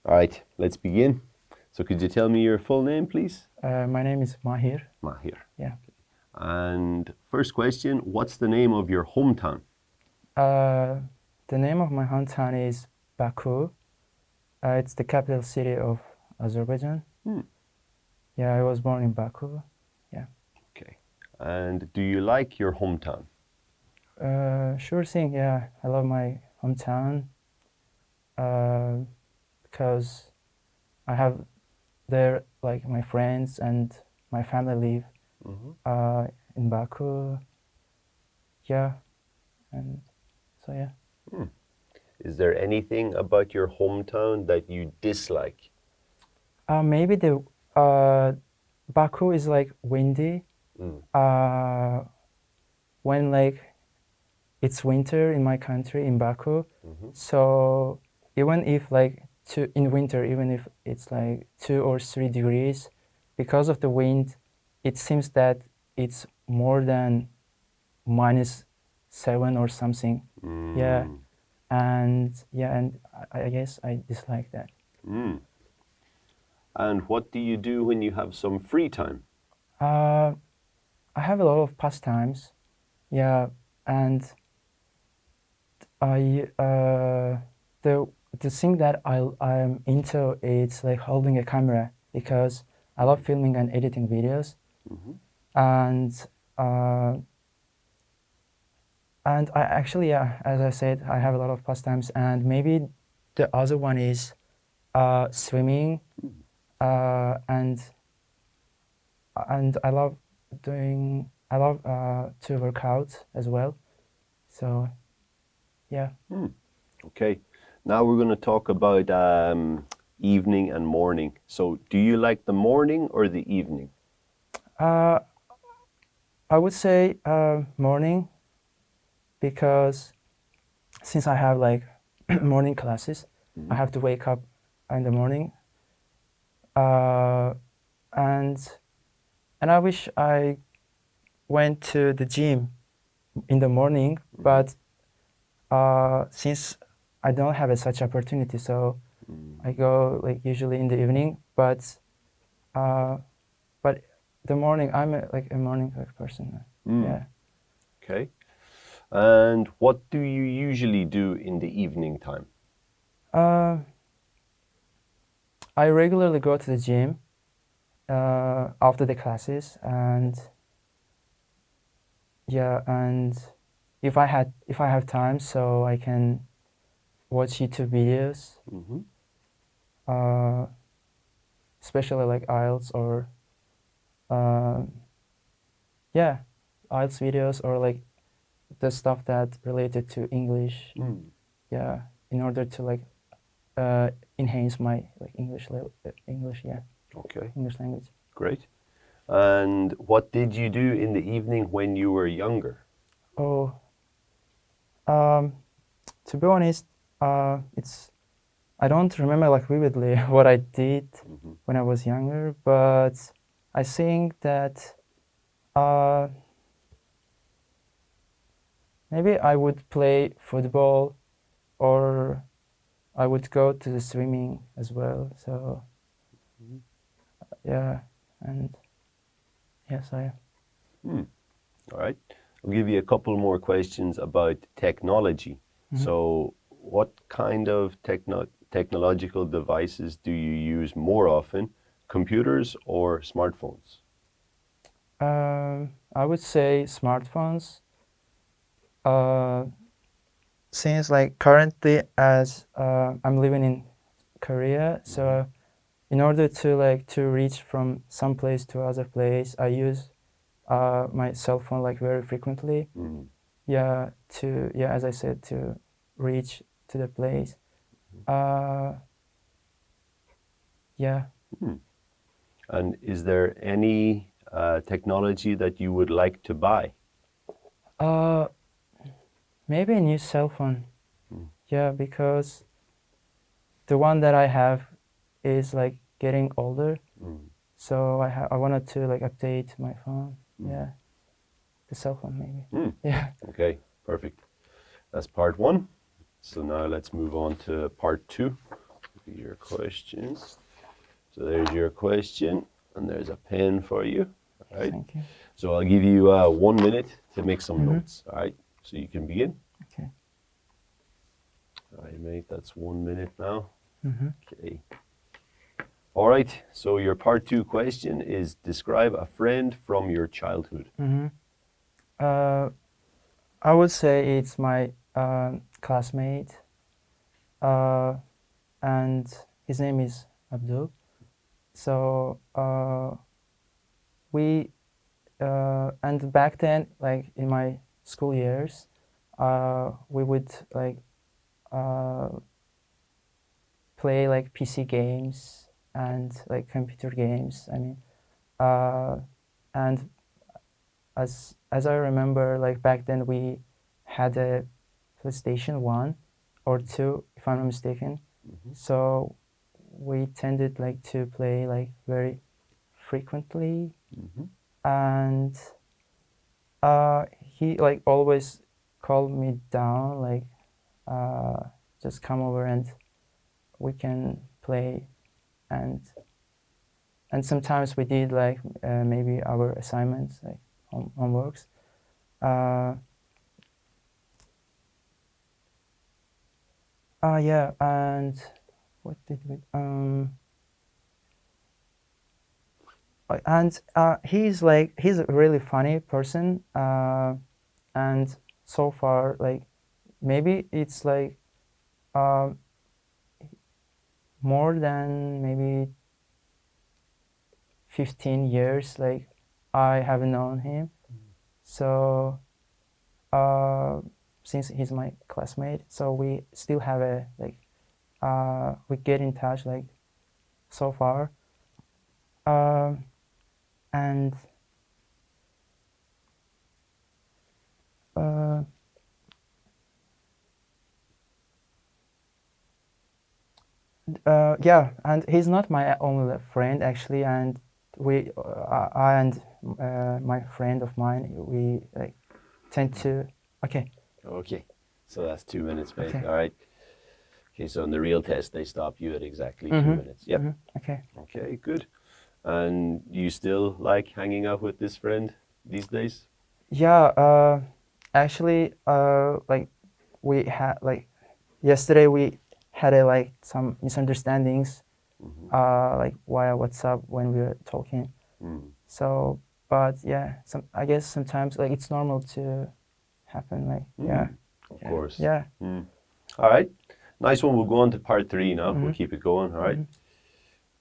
All right, let's begin. So could you tell me your full name, please? My name is Mahir. Mahir. Yeah. And first question, what's the name of your hometown? The name of my hometown is Baku. It's the capital city of Azerbaijan. Yeah, I was born in Baku. Yeah. Okay. And do you like your hometown? Sure thing. Yeah, I love my hometown because I have there like my friends and my family live in Baku. Yeah, and so yeah. Is there anything about your hometown that you dislike? Maybe the Baku is like windy. When like it's winter in my country in Baku, so even if like in winter, even if it's like 2 or 3 degrees, because of the wind, it seems that it's more than -7 or something. Yeah, and I guess I dislike that. And what do you do when you have some free time? I have a lot of pastimes. Yeah, and I the thing that I'm into is like holding a camera because I love filming and editing videos, and uh, and I actually, yeah, as I said, I have a lot of pastimes, and maybe the other one is swimming, and I love to work out as well. So yeah. Okay. Now we're going to talk about evening and morning. So do you like the morning or the evening? I would say morning because since I have like morning classes, I have to wake up in the morning, uh, and I wish I went to the gym in the morning, but since I don't have such opportunity, so I go like usually in the evening. But the morning, I'm like a morning person. Yeah. Okay. And what do you usually do in the evening time? I regularly go to the gym after the classes, and yeah, and if I have time, so I can watch YouTube videos, uh, especially like IELTS or uh, yeah, IELTS videos or like the stuff that related to English. Yeah, in order to like enhance my like English level, English, yeah, Okay, English language. great. And what did you do in the evening when you were younger? Oh, to be honest, it's I don't remember like vividly what I did when I was younger, but I think that maybe I would play football or I would go to the swimming as well. So yeah, and yes, I am. All right. I'll give you a couple more questions about technology. So what kind of technological devices do you use more often, computers or smartphones? I would say smartphones. Uh, since like currently as I'm living in Korea, so in order to like to reach from some place to other place, I use my cell phone like very frequently. Yeah, as I said, to reach to the place. Yeah. And is there any technology that you would like to buy? Maybe a new cell phone. Yeah, because the one that I have is like getting older. So I wanted to like update my phone. Yeah, the cell phone maybe. Yeah. Okay, perfect. That's part one. So now let's move on to part two. look at your questions. So there's your question, and there's a pen for you. All right. Thank you. So I'll give you 1 minute to make some Mhm. notes. All right. So you can begin. Okay. All right, mate. That's 1 minute now. Mm-hmm. Okay. All right. So your part 2 question is describe a friend from your childhood. Mm-hmm. I would say it's my classmate, and his name is Abdul. So we and back then, like in my school years, we would like play like PC games and like computer games. I mean, and as I remember, like back then we had a PlayStation 1 or 2, if I'm not mistaken. So we tended like to play like very frequently, and he like always called me down, like just come over and we can play, and sometimes we did like maybe our assignments, like homeworks. Yeah, and what did we and he's a really funny person, and so far like maybe it's like more than maybe 15 years like I have known him. So since he's my classmate, so we still have a like we get in touch like so far, and yeah, and he's not my only friend actually, and we I and my friend of mine, we like tend to okay. Okay. So that's 2 minutes, mate. Okay. All right. Okay. So in the real test, they stop you at exactly 2 Mm-hmm. minutes. Yep. Mm-hmm. Okay. Okay. Good. And you still like hanging out with this friend these days? Yeah, actually, like we had like yesterday we had a like some misunderstandings, like via WhatsApp when we were talking. So, but yeah, I guess sometimes like it's normal to happen. Like yeah, Of yeah, course. yeah. All right. Nice one. We'll go on to part 3 now. We'll Mhm. keep it going. All right.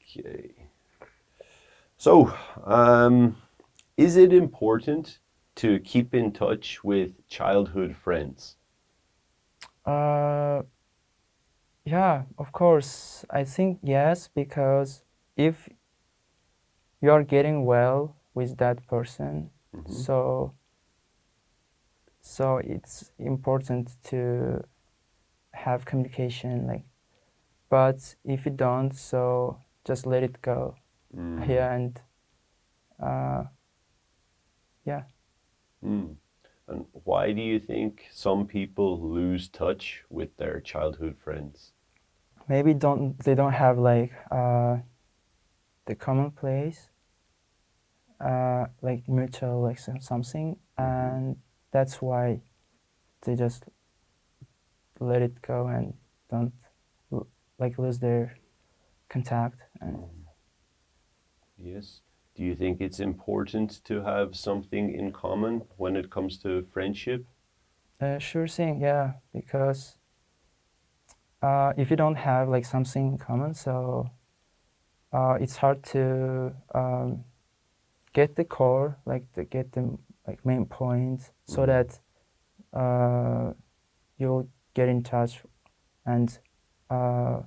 Okay. So, is it important to keep in touch with childhood friends? Yeah, of course. I think yes, because if you are getting well with that person, so it's important to have communication, like, but if you don't, so just let it go. Yeah, and yeah, And why do you think some people lose touch with their childhood friends? maybe they don't have like the common place, like mutual like something, and that's why they just let it go and don't like lose their contact. And Yes. Do you think it's important to have something in common when it comes to friendship? sure thing, yeah, because if you don't have like something in common, so it's hard to get the core, like to get the like main points, so that you'll get in touch, and uh,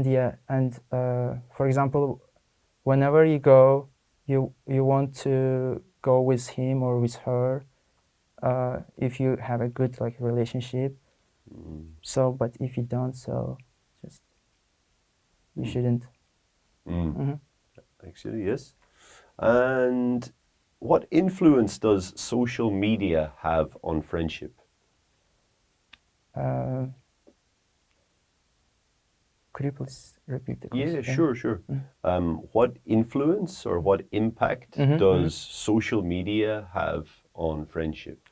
yeah, and for example, whenever you go, you want to go with him or with her, if you have a good like relationship. So, but if you don't, so just you shouldn't. Actually, yes. And what influence does social media have on friendship? Uh, Could you please repeat the Yeah, question? sure. What influence or what impact does social media have on friendship?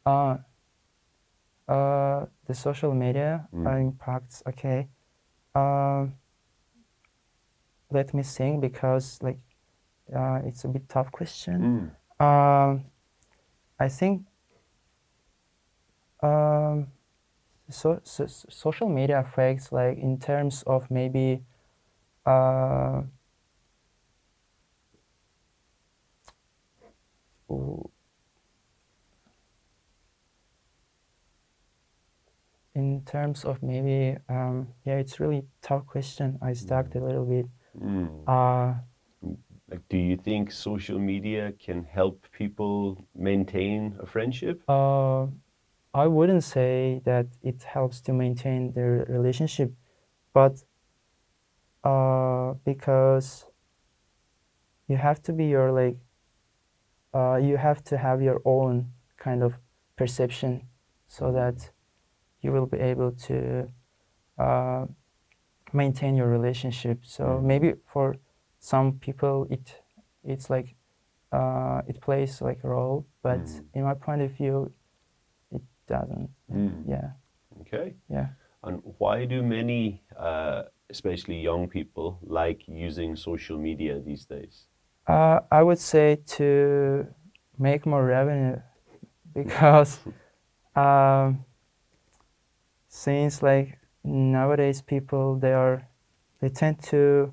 The social media impacts. Okay. Let me think because like it's a bit tough question. I think social media affects like in terms of maybe in terms of maybe yeah, it's really tough question. I stuck a little bit. Like, do you think social media can help people maintain a friendship? I wouldn't say that it helps to maintain their relationship, but because you have to be your like you have to have your own kind of perception so that you will be able to maintain your relationship. So maybe for some people it's like it plays like a role, but in my point of view, it doesn't. Yeah. Okay. Yeah. And why do many, especially young people, like using social media these days? I would say to make more revenue because since like nowadays people they tend to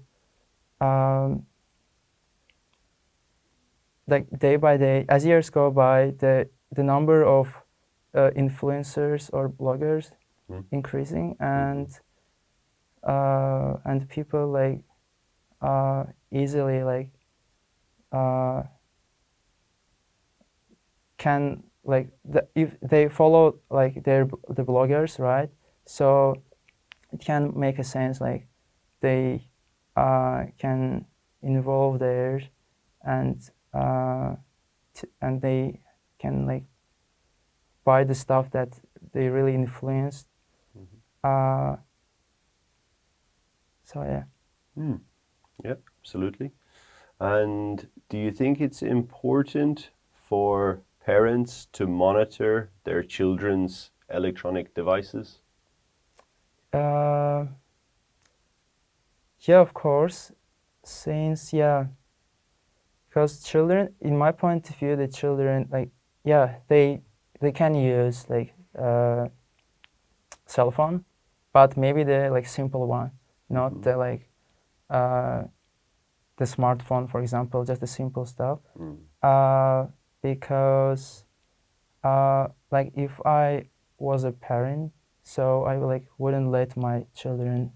like day by day as years go by the number of influencers or bloggers increasing and people like easily like can like if they follow like the bloggers, right? So it can make a sense like they can involve there and and they can like buy the stuff that they really influenced. So yeah. Yeah, absolutely. And do you think it's important for parents to monitor their children's electronic devices? Yeah, of course. Since yeah, because children, in my point of view, the children like yeah they can use like cell phone, but maybe the like simple one, not the like the smartphone, for example, just the simple stuff. Because like if I was a parent, so I like wouldn't let my children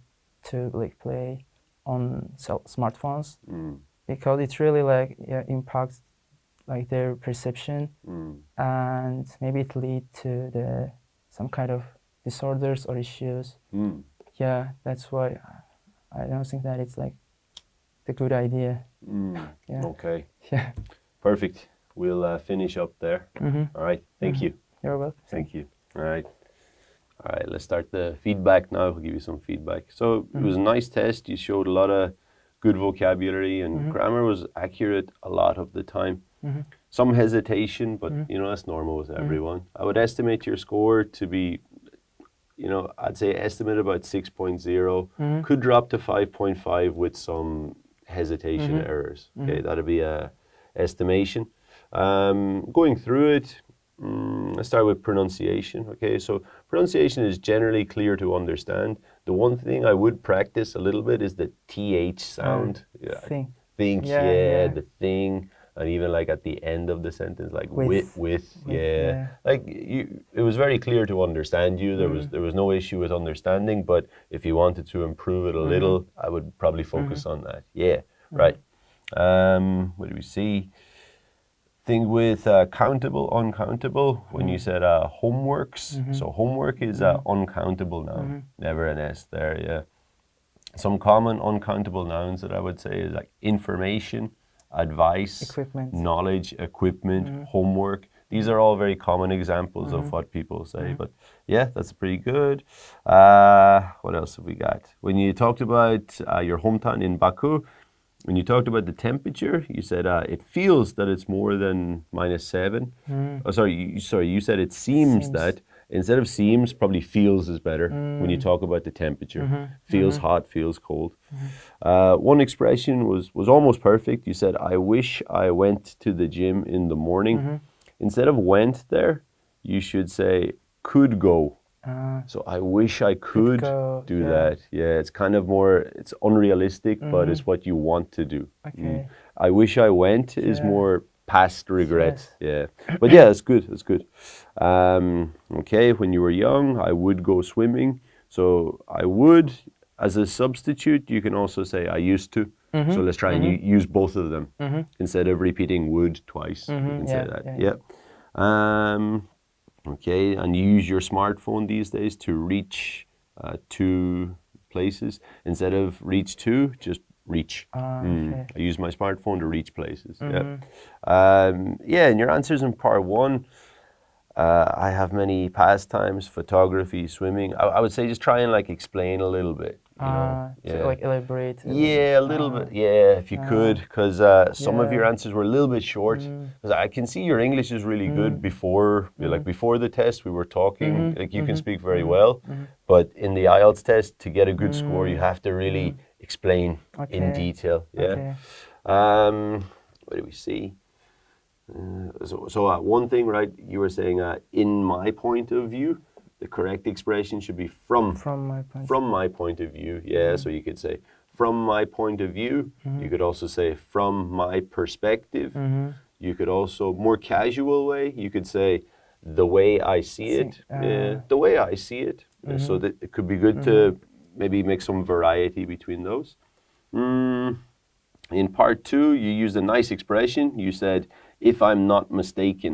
to like play on smartphones because it really like yeah, impacts like their perception and maybe it lead to the some kind of disorders or issues. Yeah, that's why I don't think that it's like the good idea. Yeah. Okay, Yeah. perfect. We'll finish up there. All right, thank you. You're welcome. Thank you. All right. All right, let's start the feedback now. I'll give you some feedback. So it was a nice test. You showed a lot of good vocabulary and grammar was accurate a lot of the time. Some hesitation, but you know, that's normal with everyone. I would estimate your score to be, you know, I'd say estimate about 6.0, could drop to 5.5 with some hesitation errors. Okay, that'd be a estimation. Going through it, let's start with pronunciation. Okay, so pronunciation is generally clear to understand. The one thing I would practice a little bit is the TH sound. Yeah, Thing. think, Yeah. the thing, and even like at the end of the sentence, like With. yeah. Like it was very clear to understand you. There was no issue with understanding, but if you wanted to improve it a little, I would probably focus on that. Yeah, right. What do we see? Thing with countable, uncountable, when you said homeworks. So homework is uncountable noun, never an S there, yeah. Some common uncountable nouns that I would say is like information, advice, Equipment. knowledge, equipment, homework. These are all very common examples of what people say. But yeah, that's pretty good. What else have we got? When you talked about your hometown in Baku, when you talked about the temperature, you said it feels that it's more than -7. Oh, sorry, you said it seems that. Instead of seems, probably feels is better when you talk about the temperature. Feels hot, feels cold. One expression was almost perfect. You said, I wish I went to the gym in the morning. Instead of went there, you should say could go. So I wish I could go, do that. Yeah, it's kind of more, it's unrealistic, but it's what you want to do. Okay. I wish I went is Yeah. more past regret. Yes. Yeah. But yeah, it's good. It's good. Okay, when you were young, I would go swimming. So I would, as a substitute, you can also say I used to. So let's try and use both of them. Instead of repeating would twice, you can say that. Yeah. Okay, and you use your smartphone these days to reach to places. Instead of reach to, just reach. Okay. I use my smartphone to reach places. Yeah. Yeah, and your answers in part one, I have many pastimes, photography, swimming. I would say just try and like explain a little bit. You know, To like elaborate. yeah, a little bit. Yeah, if you could, because some of your yeah. answers were a little bit short. Because I can see your English is really good before, like before the test, we were talking. Like you can speak very well, but in the IELTS test, to get a good score, you have to really explain in Okay. detail. Yeah. Okay. What do we see? So one thing, right? You were saying, in my point of view, the correct expression should be from my point of view. Yeah, so you could say from my point of view. You could also say from my perspective. You could also, more casual way, you could say the way I see it. Yeah, the way I see it. So that it could be good to maybe make some variety between those. In part two, you used a nice expression. You said, if I'm not mistaken.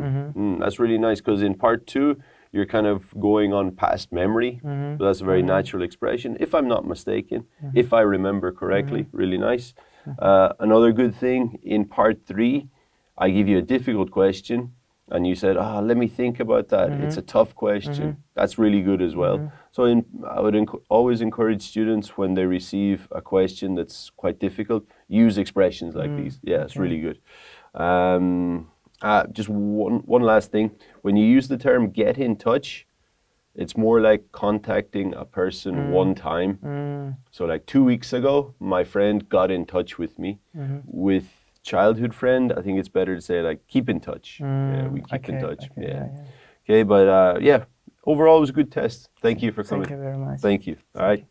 That's really nice because in part two, you're kind of going on past memory. So that's a very natural expression. If I'm not mistaken, if I remember correctly, really nice. Another good thing, in part three, I give you a difficult question and you said, let me think about that. It's a tough question. That's really good as well. So I would always encourage students when they receive a question that's quite difficult, use expressions like these. Yeah, it's really good. Just one last thing. When you use the term get in touch, it's more like contacting a person one time. So like 2 weeks ago, my friend got in touch with me. With childhood friend, I think it's better to say like keep in touch. Yeah, we keep in touch. Okay, Yeah. Okay, but yeah, overall it was a good test. Thank you for coming. Thank you very much. Thank you. All right.